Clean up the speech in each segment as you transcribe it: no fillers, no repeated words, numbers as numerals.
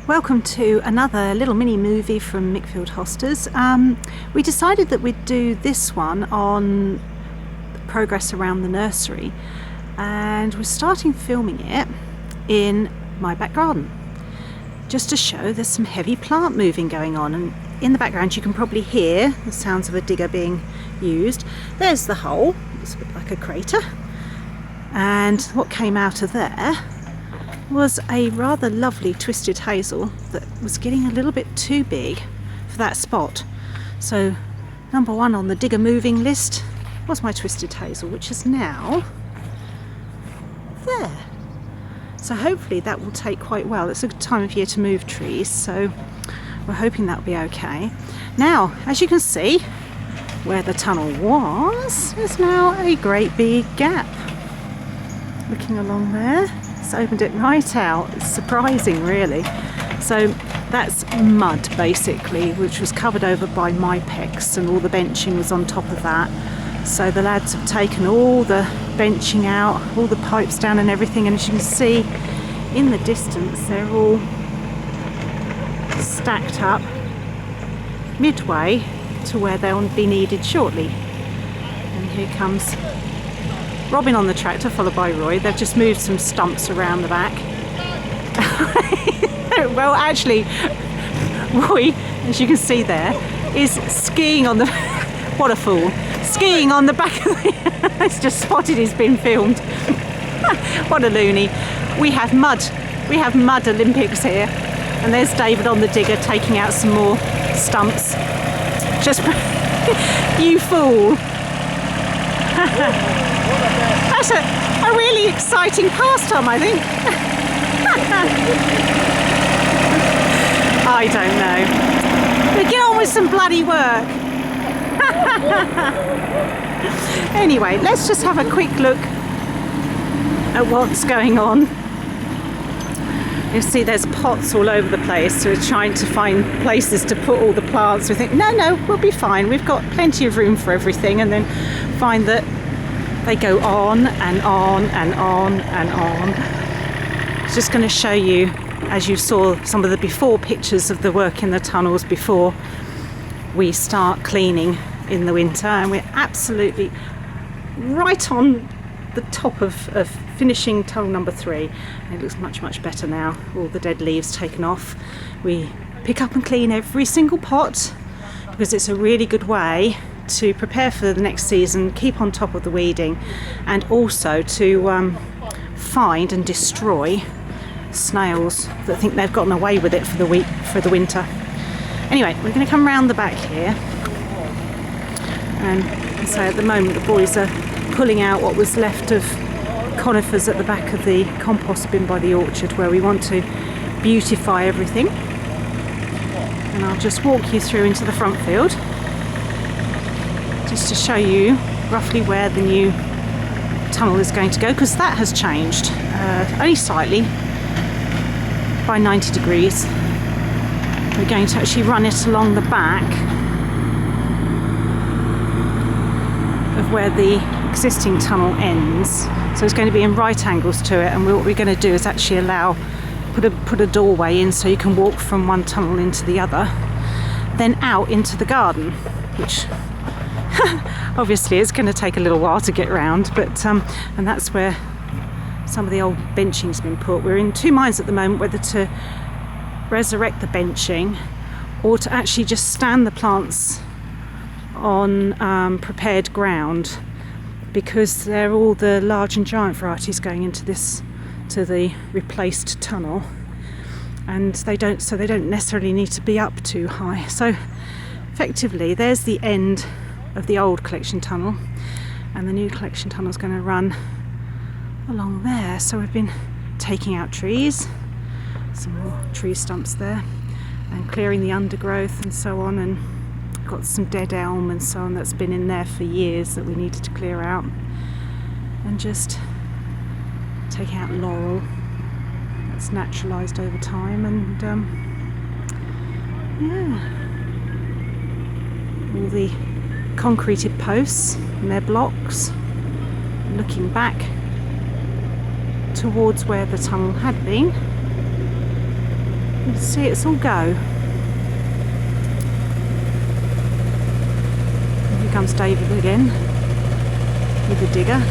Welcome to another little mini movie from Mickfield Hosters. We decided that we'd do this one on the progress around the nursery, and we're starting filming it in my back garden just to show there's some heavy plant moving going on, and in the background you can probably hear the sounds of a digger being used. There's the hole, it's a bit like a crater, and what came out of there was a rather lovely twisted hazel that was getting a little bit too big for that spot. So number one on the digger moving list was my twisted hazel, which is now there. So hopefully that will take quite well. It's a good time of year to move trees, so we're hoping that'll be okay. Now, as you can see, where the tunnel was, there's now a great big gap. Looking along there, it's opened it right out. It's surprising, really. So that's mud, basically, which was covered over by mypex, and all the benching was on top of that. So the lads have taken all the benching out, all the pipes down and everything, and as you can see in the distance, they're all stacked up midway to where they'll be needed shortly. And here comes Robin on the tractor, followed by Roy. They've just moved some stumps around the back. Well, actually, Roy, as you can see there, is skiing on the... What a fool. Skiing on the back of the... It's just spotted he's been filmed. What a loony. We have mud. We have mud Olympics here. And there's David on the digger taking out some more stumps. Just... You fool. That's a really exciting pastime, I think. I don't know. But get on with some bloody work. Anyway, let's just have a quick look at what's going on. You see there's pots all over the place, so we're trying to find places to put all the plants. We think, no, we'll be fine. We've got plenty of room for everything, and then find that they go on and on and on and on. It's just going to show you, as you saw some of the before pictures of the work in the tunnels before we start cleaning in the winter, and we're absolutely right on the top of finishing tunnel number 3. And it looks much better now. All the dead leaves taken off. We pick up and clean every single pot because it's a really good way to prepare for the next season, keep on top of the weeding, and also to find and destroy snails that think they've gotten away with it for the winter. Anyway, we're going to come round the back here, and so at the moment the boys are pulling out what was left of conifers at the back of the compost bin by the orchard, where we want to beautify everything. And I'll just walk you through into the front field just to show you roughly where the new tunnel is going to go, because that has changed only slightly by 90 degrees. We're going to actually run it along the back of where the existing tunnel ends, so it's going to be in right angles to it, and what we're going to do is actually put a doorway in so you can walk from one tunnel into the other, then out into the garden, which obviously it's going to take a little while to get round, but and that's where some of the old benching's been put. We're in two minds at the moment whether to resurrect the benching or to actually just stand the plants on prepared ground, because they're all the large and giant varieties going into the replaced tunnel, and they don't necessarily need to be up too high. So effectively there's the end of the old collection tunnel, and the new collection tunnel is going to run along there. So we've been taking out trees, some more tree stumps there, and clearing the undergrowth and so on, and got some dead elm and so on that's been in there for years that we needed to clear out, and just taking out laurel that's naturalised over time, and all the concreted posts and their blocks, looking back towards where the tunnel had been, You can see it's all go. Here comes David again with the digger,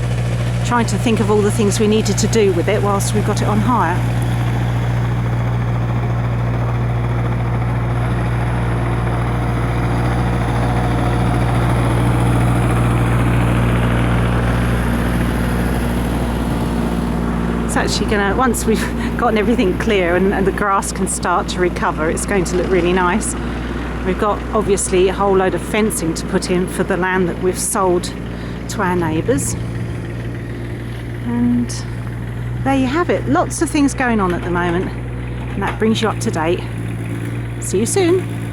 trying to think of all the things we needed to do with it whilst we've got it on hire. It's actually gonna, once we've gotten everything clear and the grass can start to recover, it's going to look really nice. We've got obviously a whole load of fencing to put in for the land that we've sold to our neighbours. And there you have it. Lots of things going on at the moment, and that brings you up to date. See you soon.